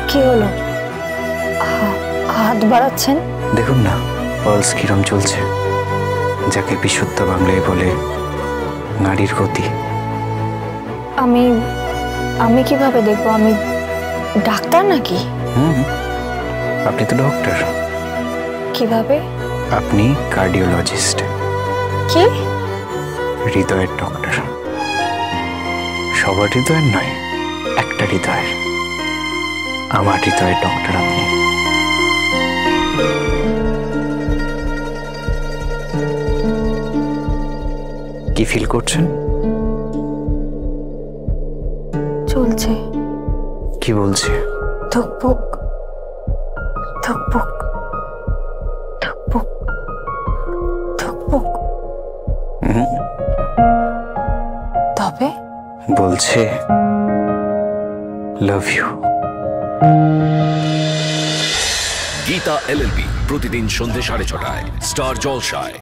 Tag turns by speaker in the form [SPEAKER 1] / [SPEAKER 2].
[SPEAKER 1] কি হলো? হাত বাড়াচ্ছেন?
[SPEAKER 2] দেখুন না পালস কিরম চলছে, যাকে বিশুদ্ধ বাংলায় বলে নারীর গতি।
[SPEAKER 1] আমি আমি কিভাবে দেখবো? আমি ডাক্তার নাকি?
[SPEAKER 2] আপনি তো ডক্টর।
[SPEAKER 1] কিভাবে?
[SPEAKER 2] আপনি কার্ডিওলজিস্ট।
[SPEAKER 1] কি?
[SPEAKER 2] হৃদয়ের ডক্টর। সবার হৃদয়ের নয়, একটা হৃদয়ের। আমার হৃদয়ের ডক্টর আপনি। কি ফিল করছেন?
[SPEAKER 1] চলছে।
[SPEAKER 2] কি বলছে?
[SPEAKER 1] ধুকপুক ধুকপুক ধুকপুক ধুকপুক। তবে
[SPEAKER 2] বলছে লাভ ইউ।
[SPEAKER 3] গীতা LLB প্রতিদিন সন্ধ্যে 6:30 স্টার জলসায়।